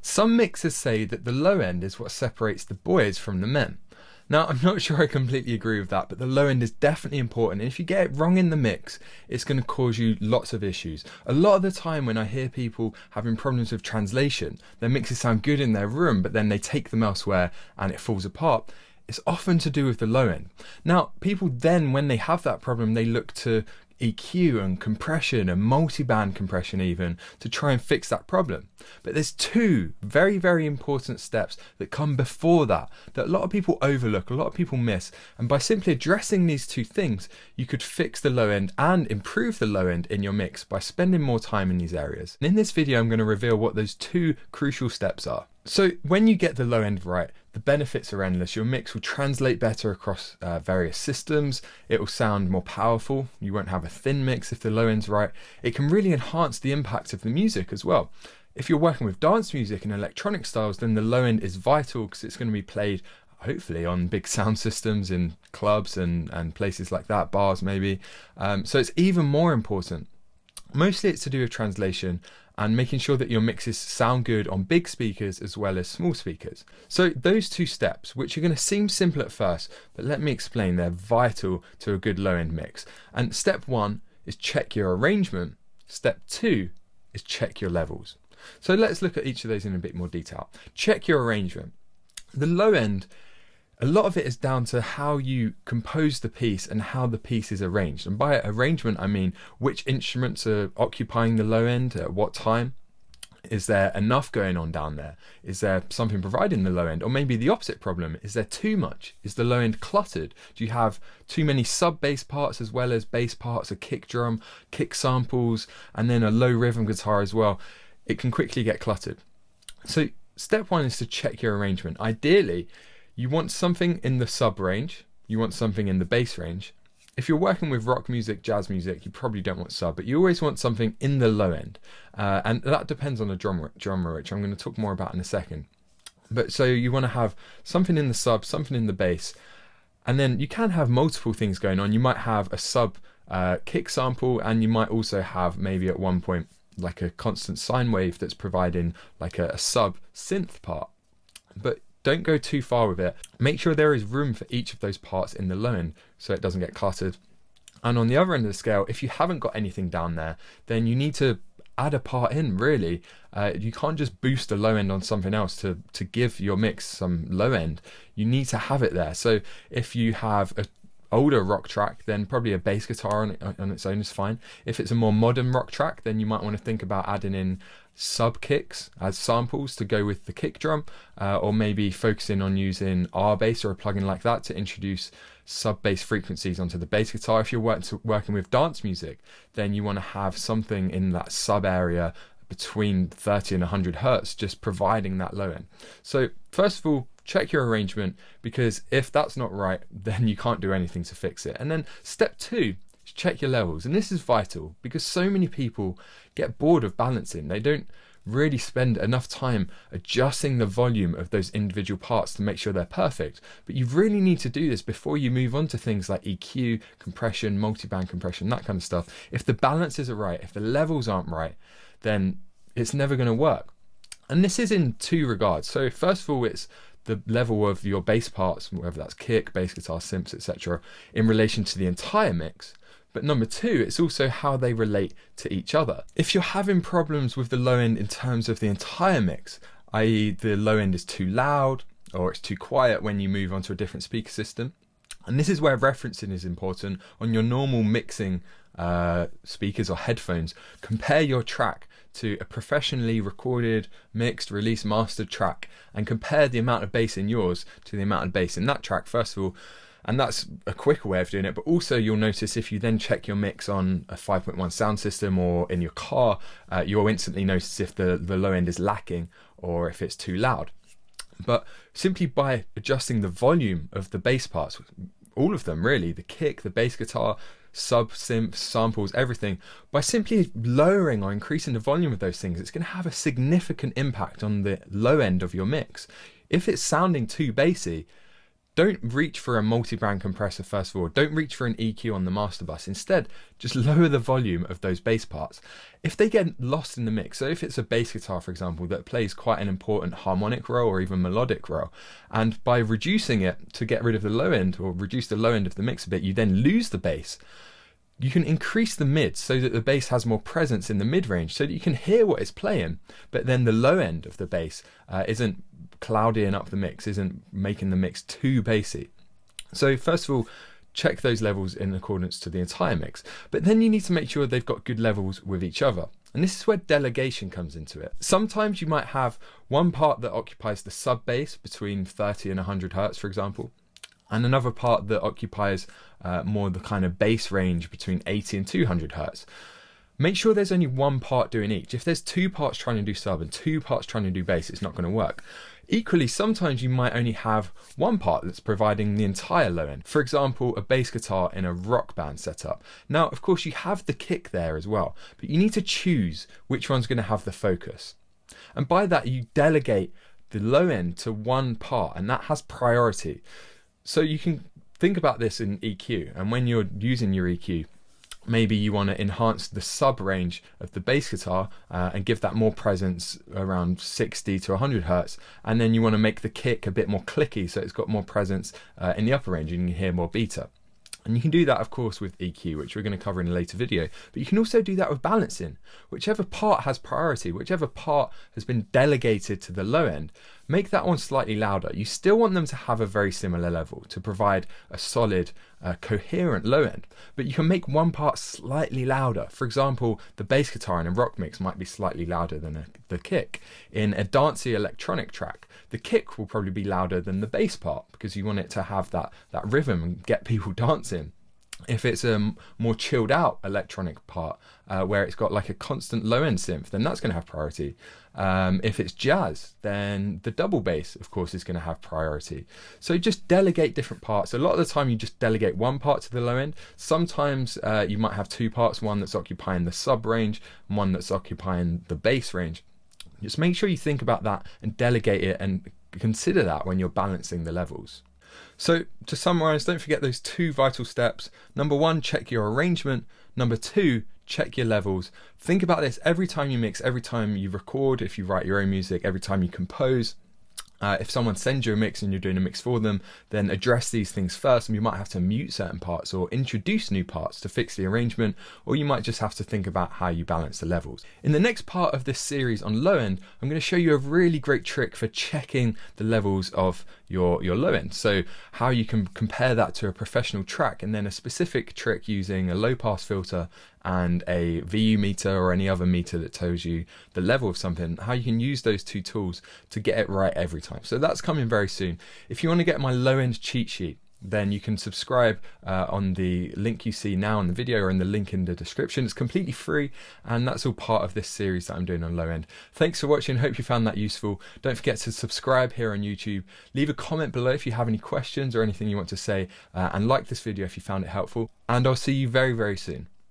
Some mixers say that the low end is what separates the boys from the men. Now, I'm not sure I completely agree with that, but the low end is definitely important. And if you get it wrong in the mix, it's going to cause you lots of issues. A lot of the time when I hear people having problems with translation, their mixes sound good in their room, but then they take them elsewhere and it falls apart. It's often to do with the low end. Now, people then, when they have that problem, they look to EQ and compression and multiband compression even to try and fix that problem. But there's two very, very important steps that come before that a lot of people overlook, a lot of people miss. And by simply addressing these two things, you could fix the low end and improve the low end in your mix by spending more time in these areas. And in this video, I'm going to reveal what those two crucial steps are. So when you get the low end right, the benefits are endless. Your mix will translate better across various systems. It will sound more powerful. You won't have a thin mix if the low end's right. It can really enhance the impact of the music as well. If you're working with dance music and electronic styles, then the low end is vital because it's going to be played hopefully on big sound systems in clubs and places like that, bars maybe. So it's even more important. Mostly it's to do with translation and making sure that your mixes sound good on big speakers as well as small speakers. So those two steps, which are going to seem simple at first, but let me explain, they're vital to a good low-end mix. And step one is check your arrangement. Step two is check your levels. So let's look at each of those in a bit more detail. Check your arrangement. The low end, a lot of it is down to how you compose the piece and how the piece is arranged. And by arrangement, I mean which instruments are occupying the low end at what time. Is there enough going on down there? Is there something providing the low end? Or maybe the opposite problem, is there too much? Is the low end cluttered? Do you have too many sub bass parts as well as bass parts, a kick drum, kick samples, and then a low rhythm guitar as well? It can quickly get cluttered. So step one is to check your arrangement. Ideally, you want something in the sub range, you want something in the bass range. If you're working with rock music, jazz music, you probably don't want sub, but you always want something in the low end. And that depends on the genre, which I'm going to talk more about in a second. But so you want to have something in the sub, something in the bass, and then you can have multiple things going on. You might have a sub kick sample, and you might also have maybe at one point like a constant sine wave that's providing like a sub synth part. But don't go too far with it. Make sure there is room for each of those parts in the low end so it doesn't get cluttered. And on the other end of the scale, if you haven't got anything down there, then you need to add a part in, really. You can't just boost a low end on something else to give your mix some low end. You need to have it there. So if you have a older rock track, then probably a bass guitar on its own is fine. If it's a more modern rock track, then you might want to think about adding in sub kicks as samples to go with the kick drum, or maybe focusing on using R bass or a plugin like that to introduce sub bass frequencies onto the bass guitar. If you're working with dance music, then you want to have something in that sub area between 30 and 100 hertz, just providing that low end. So first of all, check your arrangement, because if that's not right, then you can't do anything to fix it. And then step two, check your levels. And this is vital because so many people get bored of balancing. They don't really spend enough time adjusting the volume of those individual parts to make sure they're perfect. But you really need to do this before you move on to things like EQ, compression, multiband compression, that kind of stuff. If the balances are right, if the levels aren't right, then it's never going to work. And this is in two regards. So first of all, it's the level of your bass parts, whether that's kick, bass guitar, synths, etc., in relation to the entire mix. But number two, it's also how they relate to each other. If you're having problems with the low end in terms of the entire mix, i.e. the low end is too loud or it's too quiet when you move on to a different speaker system, and this is where referencing is important. On your normal mixing speakers or headphones, compare your track to a professionally recorded, mixed, released, mastered track, and compare the amount of bass in yours to the amount of bass in that track, first of all. And that's a quicker way of doing it. But also you'll notice if you then check your mix on a 5.1 sound system or in your car, you'll instantly notice if the low end is lacking or if it's too loud. But simply by adjusting the volume of the bass parts, all of them really, the kick, the bass guitar, sub, synth, samples, everything, by simply lowering or increasing the volume of those things, it's going to have a significant impact on the low end of your mix. If it's sounding too bassy, don't reach for a multiband compressor first of all. Don't reach for an EQ on the master bus. Instead, just lower the volume of those bass parts. If they get lost in the mix, so if it's a bass guitar, for example, that plays quite an important harmonic role or even melodic role, and by reducing it to get rid of the low end or reduce the low end of the mix a bit, you then lose the bass. You can increase the mids so that the bass has more presence in the mid-range so that you can hear what it's playing, but then the low end of the bass isn't cloudying up the mix, isn't making the mix too bassy. So first of all, check those levels in accordance to the entire mix, but then you need to make sure they've got good levels with each other. And this is where delegation comes into it. Sometimes you might have one part that occupies the sub bass between 30 and 100 hertz, for example, and another part that occupies more the kind of bass range between 80 and 200 hertz. Make sure there's only one part doing each. If there's two parts trying to do sub and two parts trying to do bass, it's not going to work. Equally, sometimes you might only have one part that's providing the entire low end. For example, a bass guitar in a rock band setup. Now, of course, you have the kick there as well, but you need to choose which one's going to have the focus. And by that, you delegate the low end to one part, and that has priority. So you can think about this in EQ, and when you're using your EQ, maybe you want to enhance the sub range of the bass guitar and give that more presence around 60 to 100 hertz, and then you want to make the kick a bit more clicky so it's got more presence in the upper range and you can hear more beta. And you can do that, of course, with EQ, which we're going to cover in a later video, but you can also do that with balancing. Whichever part has priority, whichever part has been delegated to the low end, make that one slightly louder. You still want them to have a very similar level to provide a solid, coherent low end, but you can make one part slightly louder. For example, the bass guitar in a rock mix might be slightly louder than the kick. In a dancey electronic track, the kick will probably be louder than the bass part because you want it to have that rhythm and get people dancing. If it's a more chilled out electronic part where it's got like a constant low end synth, then that's going to have priority. If it's jazz, then the double bass, of course, is going to have priority. So just delegate different parts. A lot of the time you just delegate one part to the low end. Sometimes you might have two parts, one that's occupying the sub range and one that's occupying the bass range. Just make sure you think about that and delegate it and consider that when you're balancing the levels. So to summarize, don't forget those two vital steps. Number one, check your arrangement. Number two, check your levels. Think about this every time you mix, every time you record, if you write your own music, every time you compose. If someone sends you a mix and you're doing a mix for them, then address these things first, and you might have to mute certain parts or introduce new parts to fix the arrangement, or you might just have to think about how you balance the levels. In the next part of this series on low end, I'm going to show you a really great trick for checking the levels of your low end. So how you can compare that to a professional track, and then a specific trick using a low pass filter and a VU meter or any other meter that tells you the level of something, how you can use those two tools to get it right every time. So that's coming very soon. If you want to get my low end cheat sheet, then you can subscribe on the link you see now in the video or in the link in the description. It's completely free, and that's all part of this series that I'm doing on low end. Thanks for watching. Hope you found that useful. Don't forget to subscribe here on YouTube. Leave a comment below if you have any questions or anything you want to say, and like this video if you found it helpful. And I'll see you very, very soon.